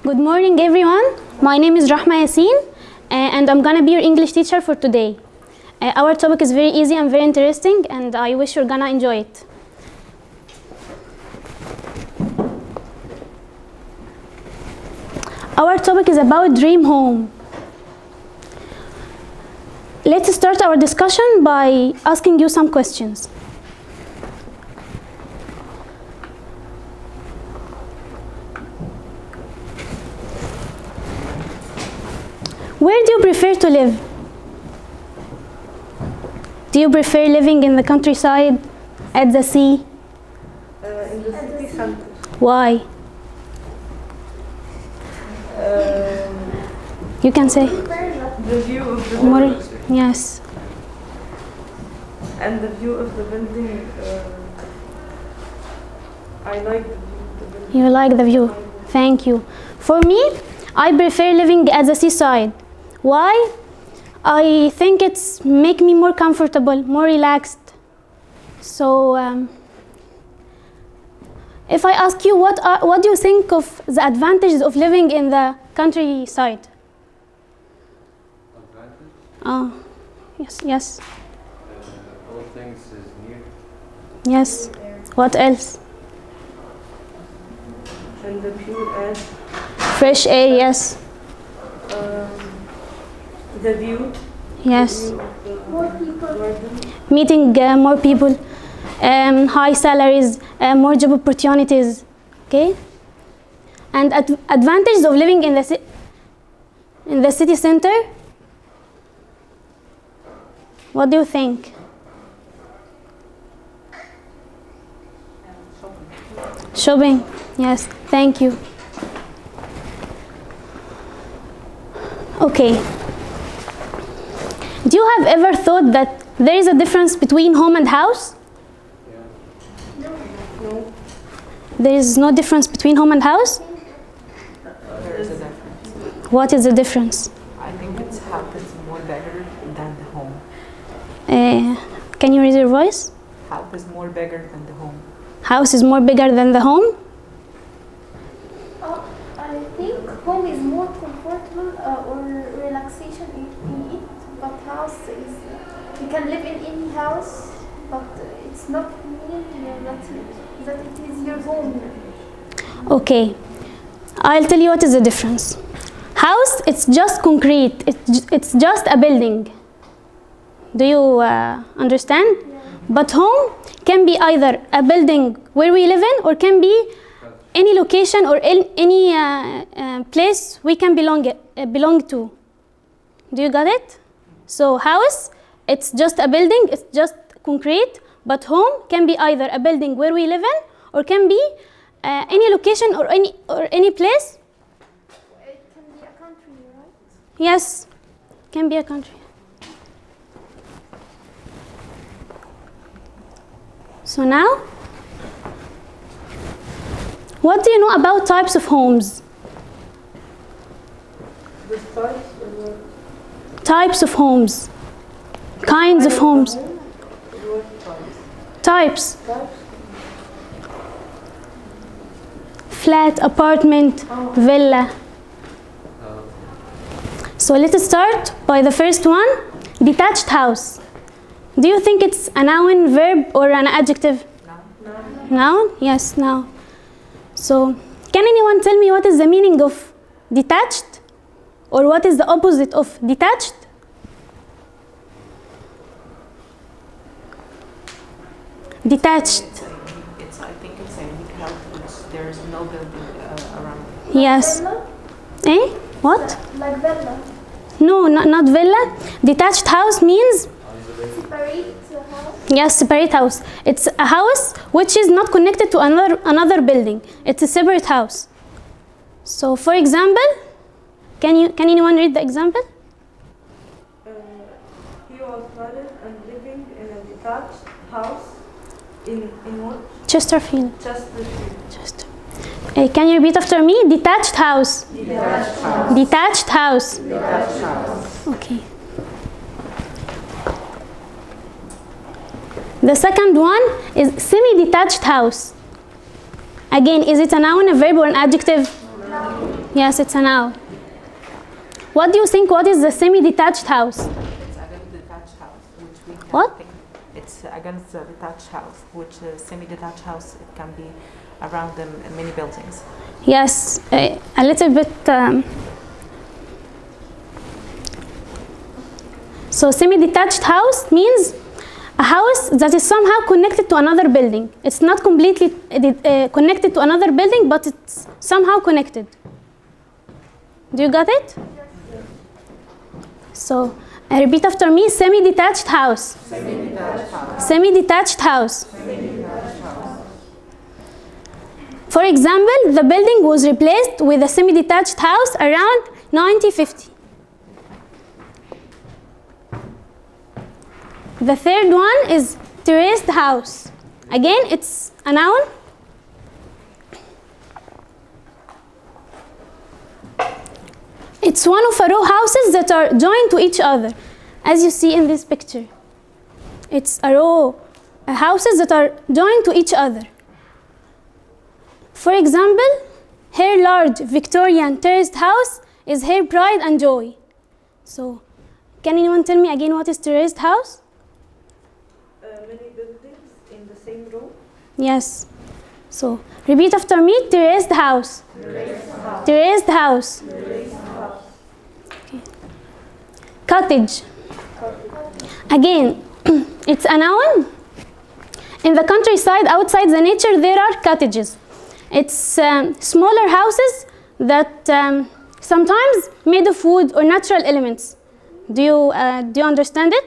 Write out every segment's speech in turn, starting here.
Good morning, everyone. My name is Rahma Ali Yassin, and I'm gonna be your English teacher for today. Our topic is very easy and very interesting, and I wish you're gonna enjoy it. Our topic is about dream home. Let's start our discussion by asking you some questions. Where do you prefer to live? Do you prefer living in the countryside, at the sea? In the city center. Why? You can say. The view of the More, building. yes. And the view of the building. I like the view of the building. You like the view. Thank you. For me, I prefer living at the seaside. Why? I think it's make me more comfortable, more relaxed. So, if I ask you what do you think of the advantages of living in the countryside? Advantage? Oh, yes. All things is new. Yes. What else? And the pure air. Fresh air, yes. The view. Yes. The view of the garden. Meeting more people, high salaries, more job opportunities, okay? And advantages of living in the city center? What do you think? Shopping, yes, thank you. Okay. Do you have ever thought that there is a difference between home and house? Yeah. No. There is no difference between home and house? There is a difference. What is the difference? I think it's house is more bigger than the home. Can you raise your voice? House is more bigger than the home. House is more bigger than the home? I think home is more comfortable or relaxation in it, but house is you can live in any house, but it's not meaning that it is your home. Okay, I'll tell you what is the difference. House, it's just concrete. It's just a building. Do you understand? Yeah. But home can be either a building where we live in, or can be any location or any place we can belong to. Do you got it? So house, it's just a building, it's just concrete, but home can be either a building where we live in, or can be any location or any place. It can be a country, right? Yes, can be a country. So now, what do you know about types of homes? The stars or what? Types of homes. Kinds of homes. What Types. types? Flat, apartment, villa. So let's start by the first one, detached house. Do you think it's a noun, verb, or an adjective? No. Noun? Yes, noun. So, can anyone tell me what is the meaning of detached? Or what is the opposite of detached? Detached. I think it's a big house which there is no building around. Yes. Villa? Eh? What? Like villa. No, not villa. Detached house means, Separate house. yes, separate house. It's a house which is not connected to another building. It's a separate house. So, for example, can anyone read the example? He was married and living in a detached house in what? Chesterfield. Chesterfield. Can you repeat after me? Detached house. Detached house. Detached house. Detached house. Okay. The second one is semi-detached house. Again, is it a noun, a verb, or an adjective? Yes, it's a noun. What do you think? What is the semi-detached house? It's against detached house, which we can What? think. It's against the detached house, which semi-detached house, it can be around them many buildings. Yes, a little bit. So semi-detached house means a house that is somehow connected to another building. It's not completely connected to another building, but it's somehow connected. Do you got it? So repeat after me: semi-detached house. Semi-detached house. Semi-detached house. Semi-detached house. For example, the building was replaced with a semi-detached house around 1950. The third one is terraced house. Again, it's a noun. It's one of a row houses that are joined to each other, as you see in this picture. It's a row houses that are joined to each other. For example, her large Victorian terraced house is her pride and joy. So, can anyone tell me again what is terraced house? Many buildings in the same row. Yes. So, repeat after me: terraced house. Terraced house. Okay. Cottage. Again, it's a noun. In the countryside, outside the nature, there are cottages. It's smaller houses that sometimes made of wood or natural elements. Do you understand it?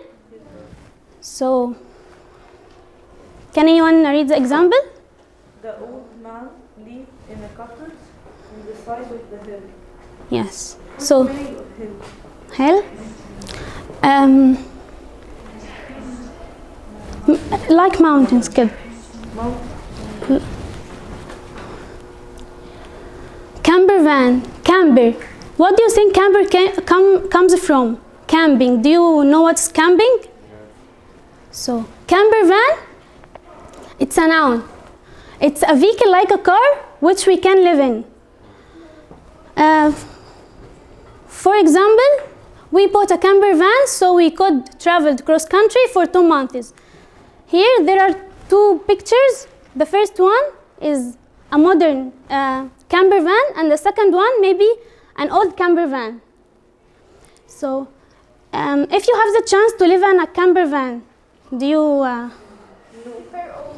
So, can anyone read the example? The old man lived in a cottage on the side of the hill. Yes. So, Made of hill. hell. Like mountains, kid. Camper van. Camper. What do you think camper comes from? Camping. Do you know what's camping? So, camper van, it's a noun. It's a vehicle like a car which we can live in. For example, we bought a camper van so we could travel cross country for 2 months. Here there are 2 pictures. The first one is a modern camper van, and the second one maybe an old camper van. So, if you have the chance to live in a camper van, do you? Very old.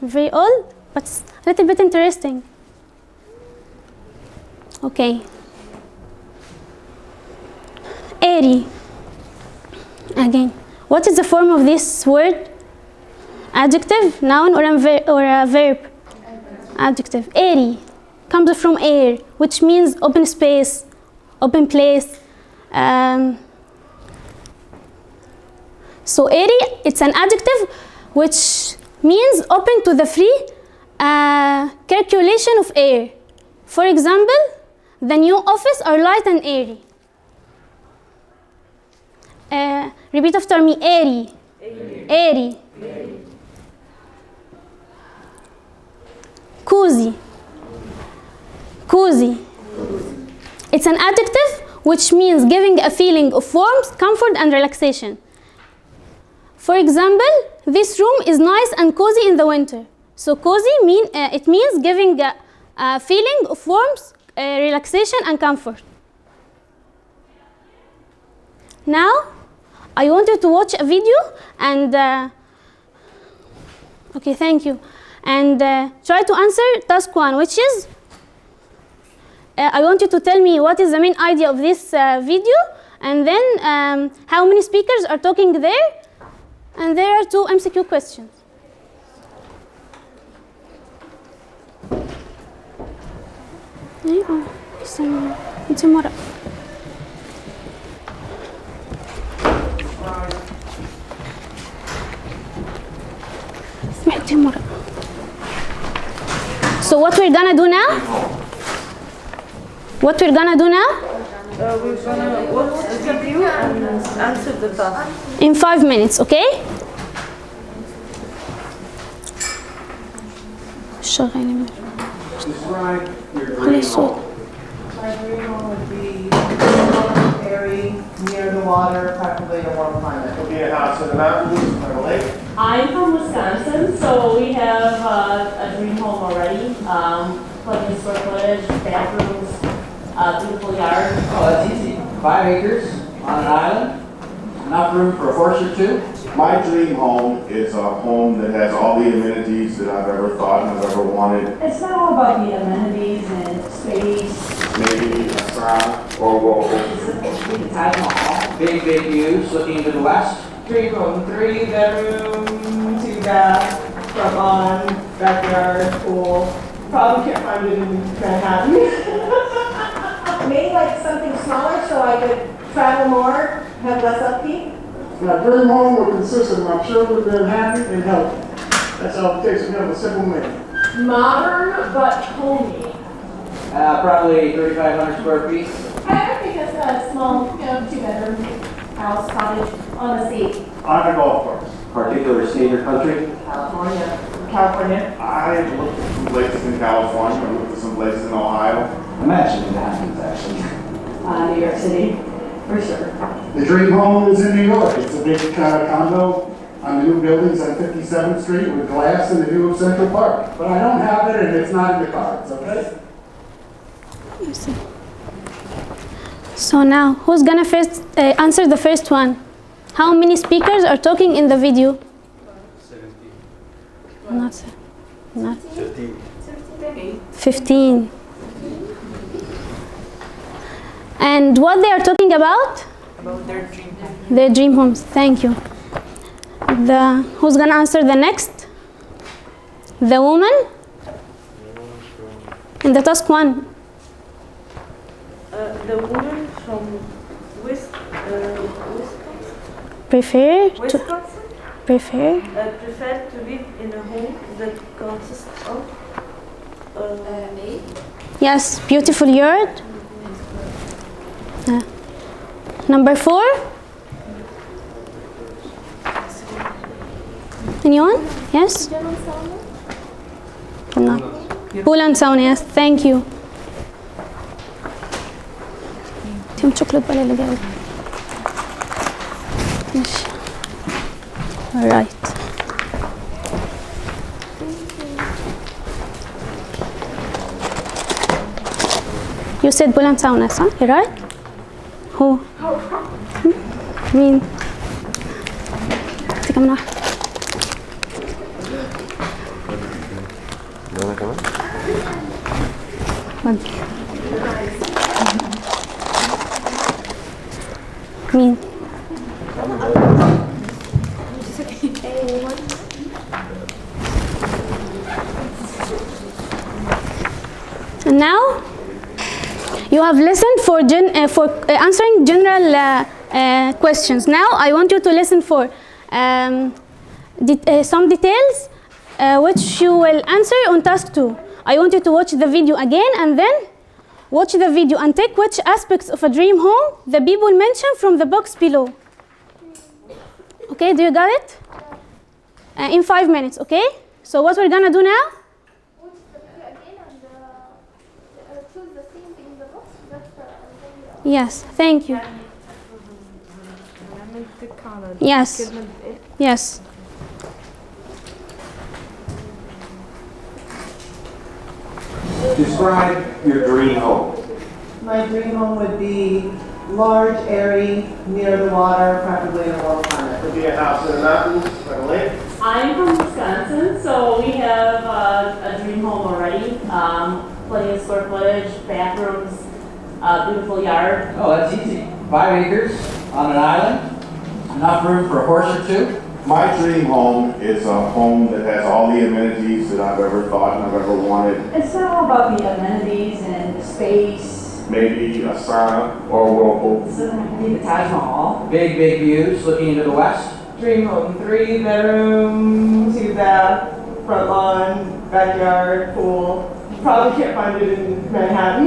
Very old, but a little bit interesting. Okay. Airy. Again, what is the form of this word? Adjective, noun, or a verb? Adjective. Airy comes from air, which means open space, open place. So airy, it's an adjective which means open to the free circulation of air. For example, the new office are light and airy. Repeat after me: airy. Airy. Cozy. Cozy. It's an adjective which means giving a feeling of warmth, comfort, and relaxation. For example, this room is nice and cozy in the winter. So cozy it means giving a feeling of warmth, relaxation, and comfort. Now, I want you to watch a video and okay, thank you. And try to answer task 1, which is I want you to tell me what is the main idea of this video, and then how many speakers are talking there, and there are 2 MCQ questions. So what we're gonna do now? What we're gonna do now? We're gonna watch the video and answer the task. In 5 minutes, okay? شغالة خلي الصوت. My dream home would be warm, airy, near the water, preferably in a warm climate. It'll be a house in the mountains, by the lake. I'm from Wisconsin, so we have a dream home already. Plenty of square footage, bathrooms, beautiful yard. Oh, that's easy. 5 acres on an island, enough room for a horse or two. My dream home is a home that has all the amenities that I've ever thought and I've ever wanted. It's not all about the amenities and space. Maybe a sauna or whirlpool. The Taj Mahal. Big views looking to the west. Dream home, 3 bedroom, 2 bath, front lawn, backyard, pool. Probably can't find it in Manhattan. Maybe like something smaller so I could travel more, have less upkeep. My dream home will consist of my children being happy and healthy. That's all it takes to have a simple man. Modern but homey. Probably 3,500 square feet. I think it's a small, 2-bedroom house, cottage on the sea. On a golf course. Particular state or country? California. California. I have looked at some places in California, I looked at some places in Ohio. Imagine it happens, actually. New York City, for sure. The dream home is in New York. It's a big condo on the new buildings on 57th Street with glass in the view of Central Park. But I don't have it and it's not in the cards, okay? So now, who's gonna first answer the first one? How many speakers are talking in the video? 17. Not 15. 15. And what they are talking about? About their dream home. Their dream homes. Thank you. Who's gonna answer the next? The woman in the task one. The woman from Wisconsin Prefer preferred to live in a home that consists of Yes, beautiful yard. Number 4. Anyone? Yes? No. Pool and sauna, yes. Thank you. فيهم شوكولات ولا اللي جاوب؟ ماشي. Alright. You said pool and sauna, صح? You right? Who? مين؟ أنت كمان واحد. أنا كمان؟ ودي. مين؟ And now you have listened for answering general questions. Now I want you to listen for some details which you will answer on task 2. I want you to watch the video again and then watch the video and take which aspects of a dream home the people mention from the box below. Okay, do you got it? In 5 minutes, okay? So what we're gonna do now? Choose the same thing in the box. Yes, thank you. Yes. Yes. Describe your dream home. My dream home would be large, airy, near the water, preferably in a warm climate. It'll be a house in the mountains, by the lake. I'm from Wisconsin, so we have a dream home already. Plenty of square footage, bathrooms, beautiful yard. Oh, that's easy. 5 acres on an island, enough room for a horse or two. My dream home is a home that has all the amenities that I've ever thought and I've ever wanted. It's not all about the amenities and space. Maybe a sauna or a whirlpool. It doesn't have to be the Taj Mahal. Big views looking to the west. Dream home, 3 bedroom, 2 bath, front lawn, backyard, pool. Probably can't find it in Manhattan.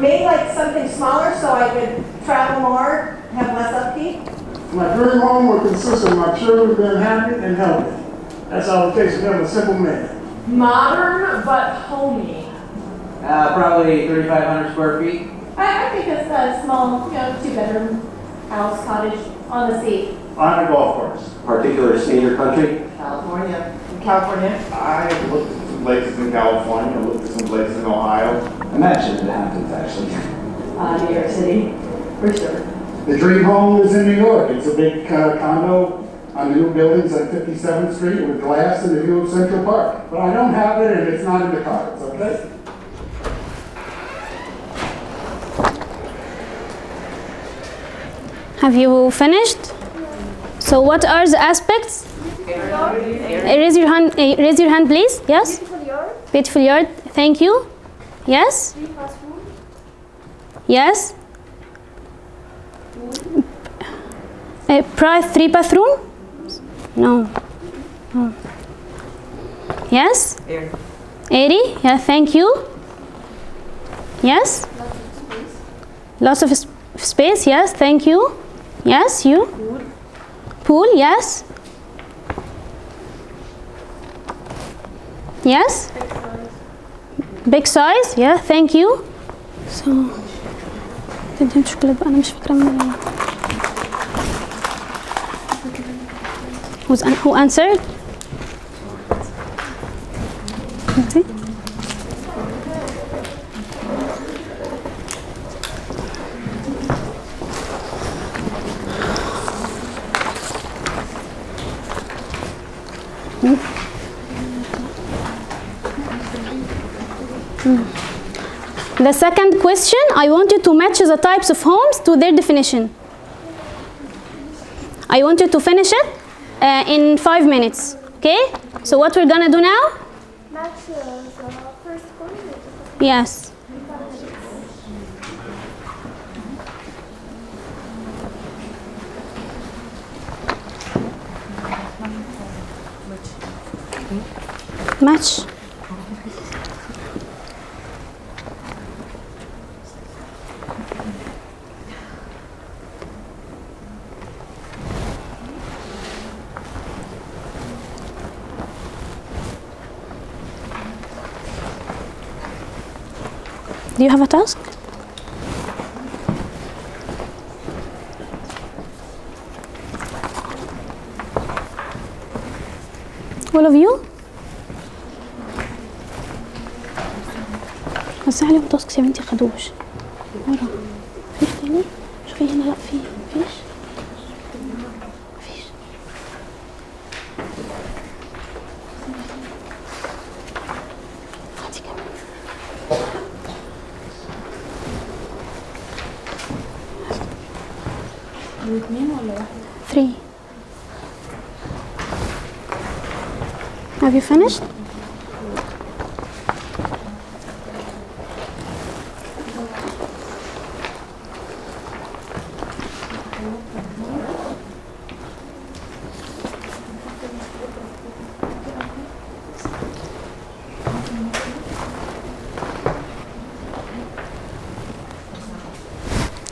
Maybe like something smaller so I could travel more, have less upkeep. My dream home will consist of my children being happy and healthy. That's all it takes to have a simple man. Modern but homey. Probably 3,500 square feet. I think it's a small, 2-bedroom house, cottage on the sea. On a golf course. Particular state or country? California. In California? I looked at some places in California, I looked at some places in Ohio. I mentioned it happens actually. New York City, for sure. The dream home is in New York. It's a big condo on the new buildings on 57th Street with glass and the view of Central Park. But I don't have it and it's not in the cards, okay? Have you finished? So what are the aspects? Raise your hand, please. Yes? Beautiful yard. Beautiful yard. Thank you. Yes? 3 classrooms. Yes? 3 bathroom? No. Oh. Yes? 80? Yeah, thank you. Yes? Lots of space, yes, thank you. Yes, you? Pool, yes. Yes? Big size, yeah, thank you. So, أنا مش فاكرة من who answered? Okay. The second question, I want you to match the types of homes to their definition. I want you to finish it in 5 minutes. Okay? So what we're gonna do now? Match the first one. Yes. Match. Do you have a task? All of you? وزع عليهم تاسكس يا بنتي خدوش ورا فيش تاني شوفي هنا لا في مفيش هاتي كمان 2 ولا 1 3 Have you finished?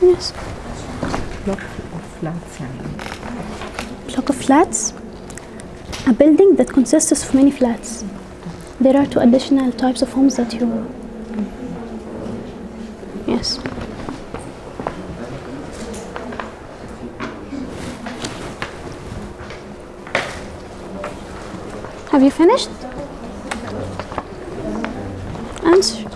Yes. Block of flats. Block of flats? A building that consists of many flats. There are 2 additional types of homes that you... Yes. Have you finished? Answer.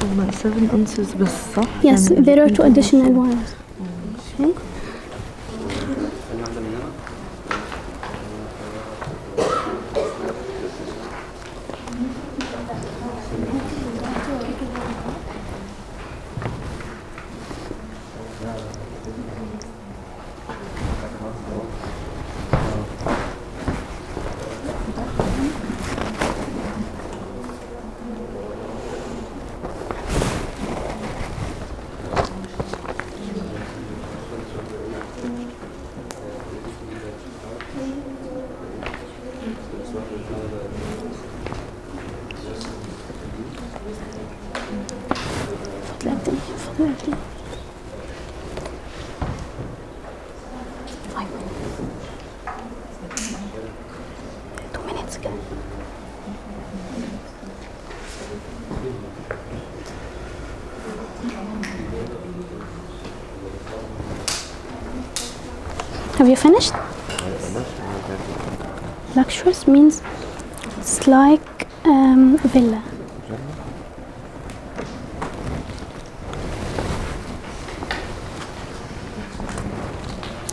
هما 7 ounces بس صح؟ Yes, there are 2 additional ones. Okay. Have you finished? Luxurious means it's like villa.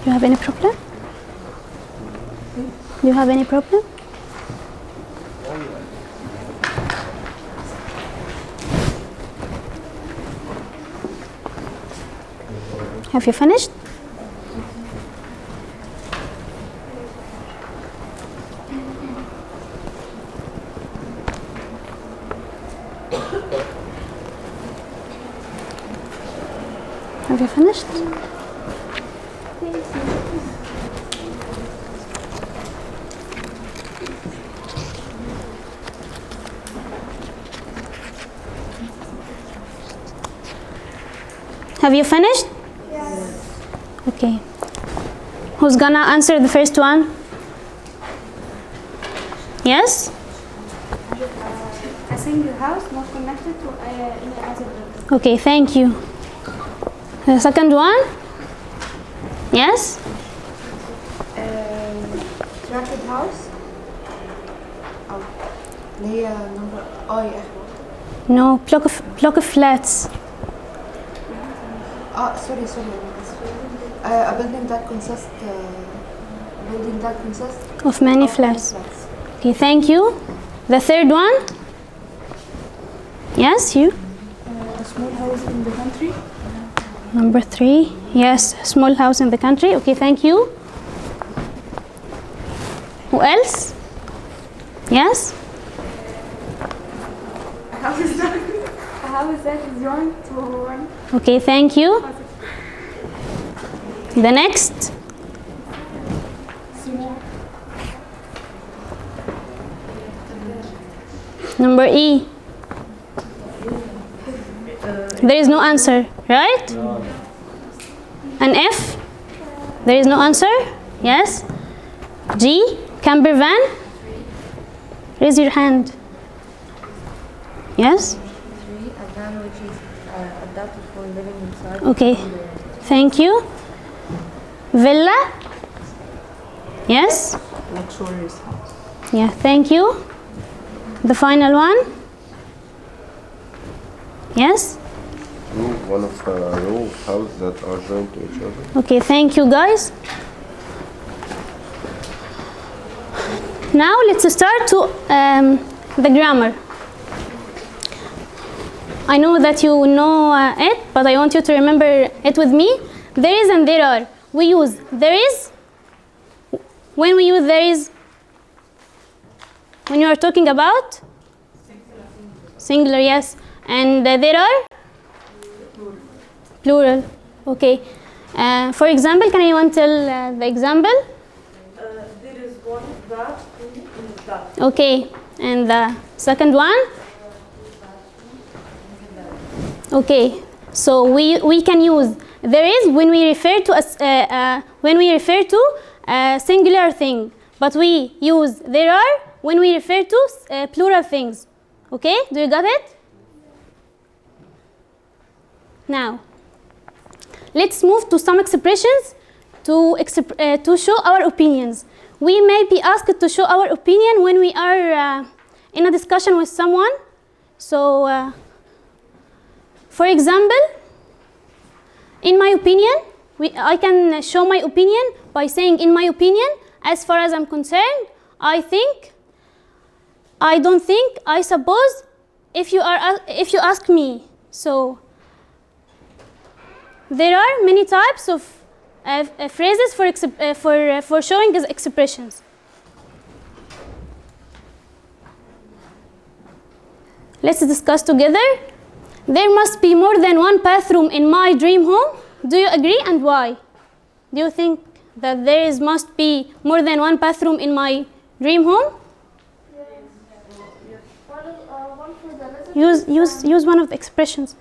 You have any problem? Do you have any problem? Have you finished? Have you finished? Have you finished? Yes. Okay. Who's gonna answer the first one? Yes? A single house not connected to any other building. Okay, thank you. The second one? Yes? Tracked house. اللي هي number يا أخوة. No, block of flats. Sorry. A building that consists Of many flats. Okay, thank you. The third one? Yes, you? A small house in the country. Number 3. Yes, small house in the country. Okay, thank you. Who else? Yes? How is that is joined to one? Okay, thank you. The next? Small. Number E. There is no answer, right? And F? There is no answer? Yes? G? Camper van? Raise your hand. Yes? a van which is adapted for living inside. Okay, thank you. Villa? Yes? Luxurious house. Yeah, thank you. The final one? Yes? One of the row houses that are joined to each other. Okay, thank you guys. Now let's start to the grammar. I know that you know it, but I want you to remember it with me. There is and there are. We use there is. When we use there is, when you are talking about singular, yes, and there are plural. Okay. For example, can anyone tell the example? There is one that in that. Okay, and the second one? Okay, so we can use there is when we refer to a singular thing, but we use there are when we refer to plural things. Okay, do you got it? Now, let's move to some expressions to show our opinions. We may be asked to show our opinion when we are in a discussion with someone. So, for example, in my opinion, I can show my opinion by saying, in my opinion, as far as I'm concerned, I think, I don't think, I suppose, if you ask me. So, there are many types of phrases for showing these expressions. Let's discuss together. There must be more than one bathroom in my dream home. Do you agree, and why? Do you think that there must be more than one bathroom in my dream home? One for the visitors. Use one of the expressions.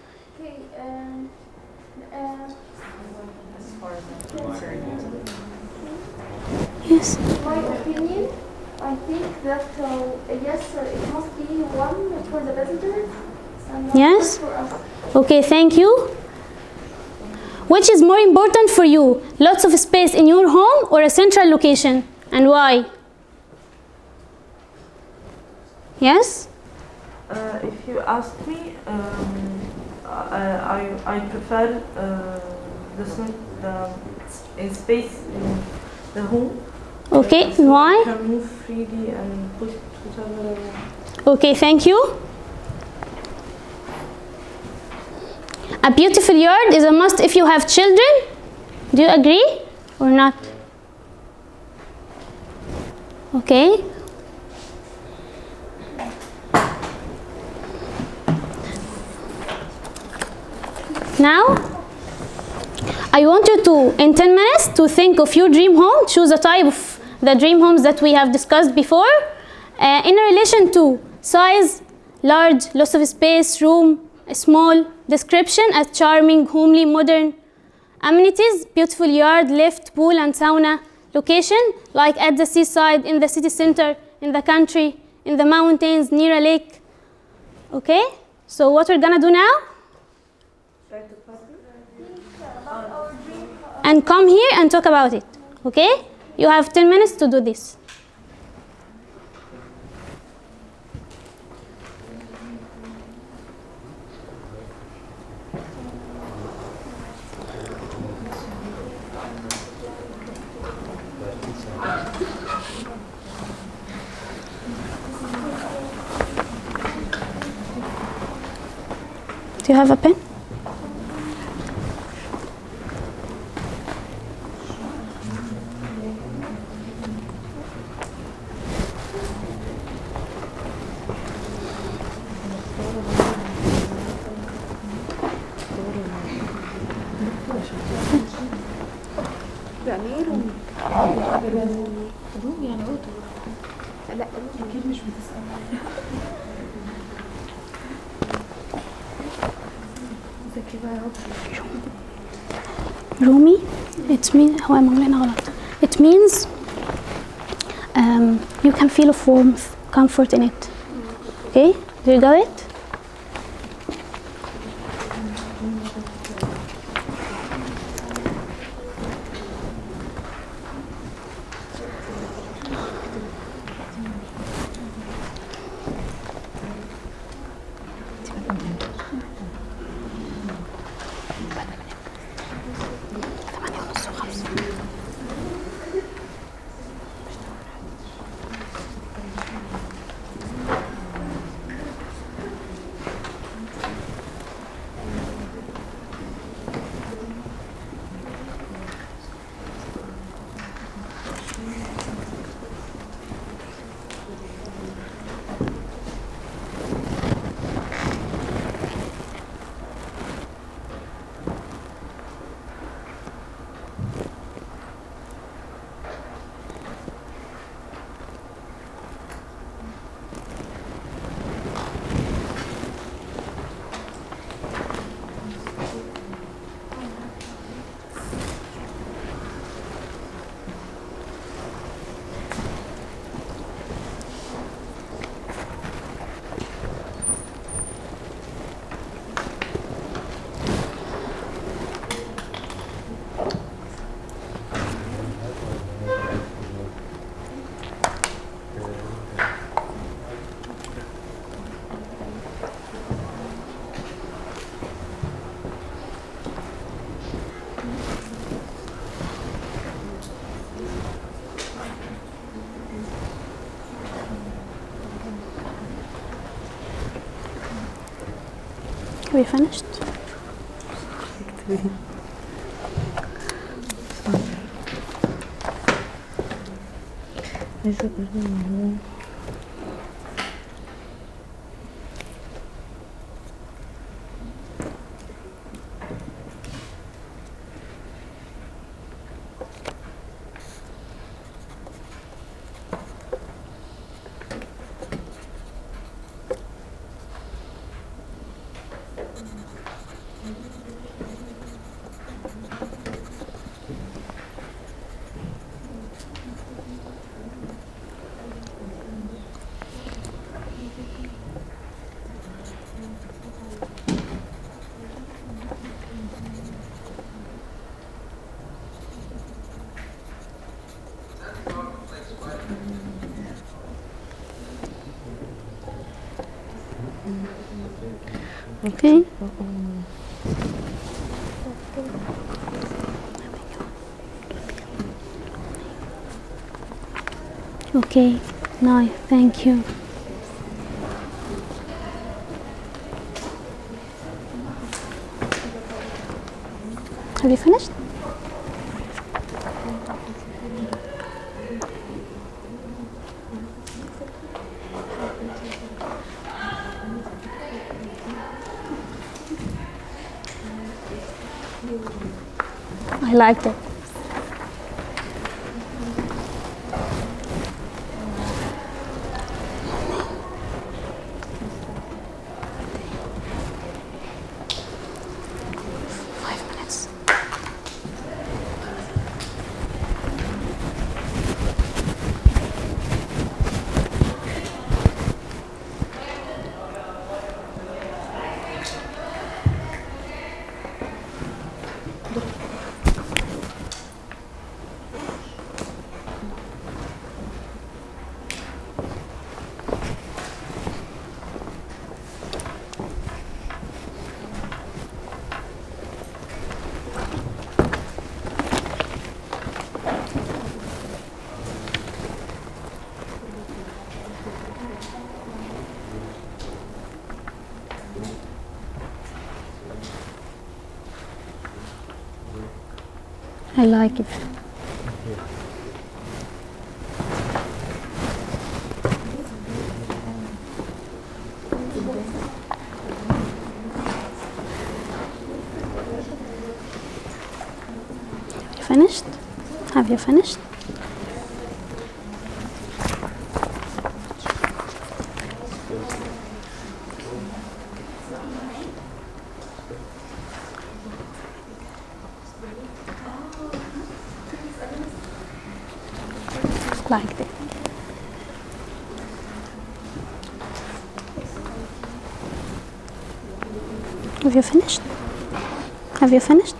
Okay. Yes. My opinion, I think that yes, it must be one for the visitors and one Yes. for us. Okay, thank you. Which is more important for you? Lots of space in your home or a central location? And why? Yes? If you ask me, I prefer the space in the home. Okay, So why? I can move freely and put whatever I want. Okay, thank you. A beautiful yard is a must if you have children. Do you agree or not? Okay. Now, I want you to, in 10 minutes, to think of your dream home. Choose a type of the dream homes that we have discussed before in relation to size, large, lots of space, room, small, description as charming, homely, modern, amenities, beautiful yard, lift, pool and sauna, location like at the seaside, in the city center, in the country, in the mountains, near a lake. Okay, so what we're gonna do now? And come here and talk about it. Okay, you have 10 minutes to do this. Do you have a pen? Roomy, it means it means you can feel of warmth, comfort in it. Okay, do you got it? Are we finished? Okay. Okay, nice, thank you. Have you finished? I liked it. I like it. Have you finished? Have you finished? Like that. Have you finished? Have you finished?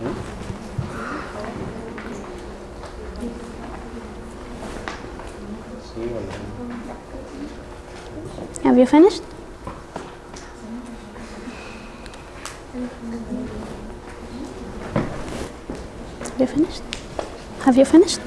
Have you finished? Have you finished? Have you finished?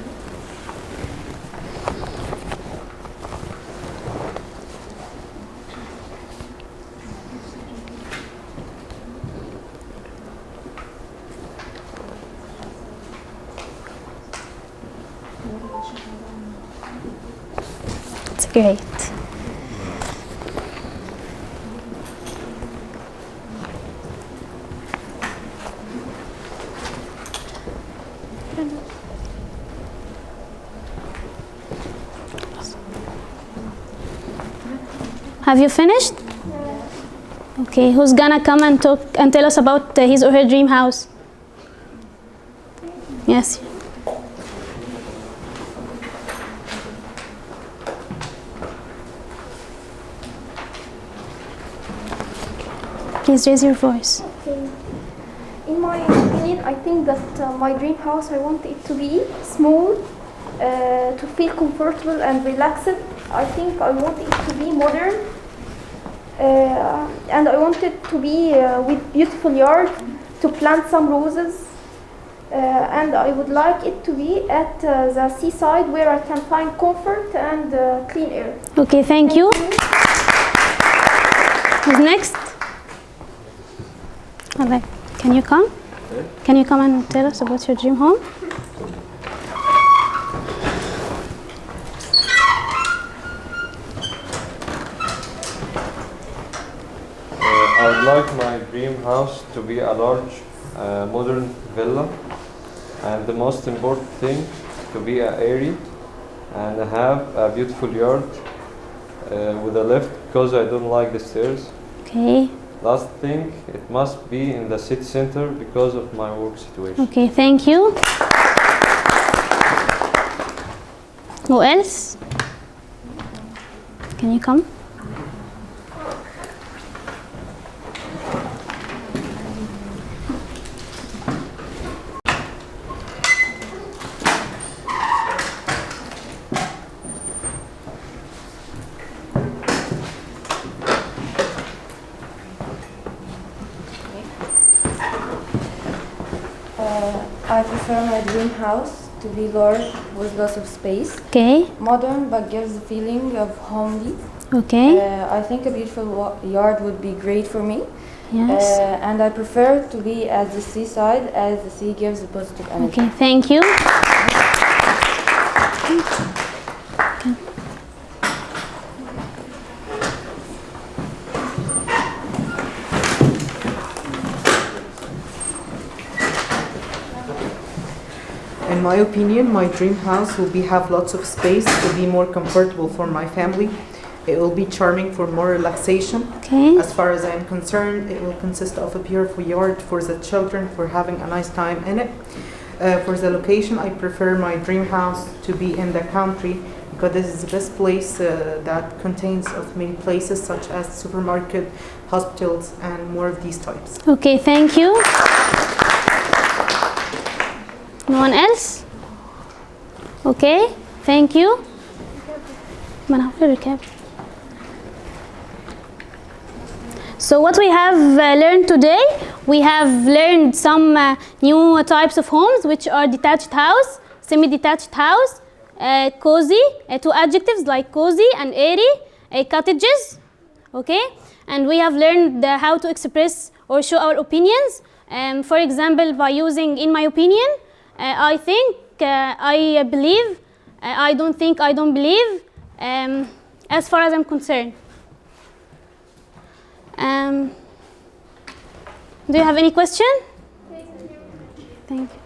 It's great. Have you finished? Okay, who's gonna come and talk and tell us about his or her dream house? Yes. Please raise your voice. Okay. In my opinion, I think that my dream house, I want it to be small, to feel comfortable and relaxed. I think I want it to be modern, and I want it to be with beautiful yard, to plant some roses, and I would like it to be at the seaside where I can find comfort and clean air. Okay, thank you. Who's next? All right. Can you come? Can you come and tell us about your dream home? I would like my dream house to be a large, modern villa, and the most important thing, to be airy and have a beautiful yard with a lift, because I don't like the stairs. Okay. Last thing, it must be in the city center because of my work situation. Okay, thank you. Who else? Can you come? I prefer my dream house to be large with lots of space. Okay. Modern but gives the feeling of homely. Okay. I think a beautiful yard would be great for me. Yes. And I prefer to be at the seaside as the sea gives a positive energy. Okay, thank you. In my opinion, my dream house will have lots of space to be more comfortable for my family. It will be charming for more relaxation. Okay. As far as I am concerned, it will consist of a beautiful yard for the children for having a nice time in it. For the location, I prefer my dream house to be in the country because this is the best place that contains of many places such as supermarket, hospitals, and more of these types. Okay, thank you. No one else? Okay, thank you. So what we have learned today, we have learned some new types of homes, which are detached house, semi-detached house, cozy, two adjectives like cozy and airy, cottages, okay? And we have learned how to express or show our opinions. For example, by using in my opinion, I think, I believe, I don't think, I don't believe, as far as I'm concerned. Do you have any question? Thank you.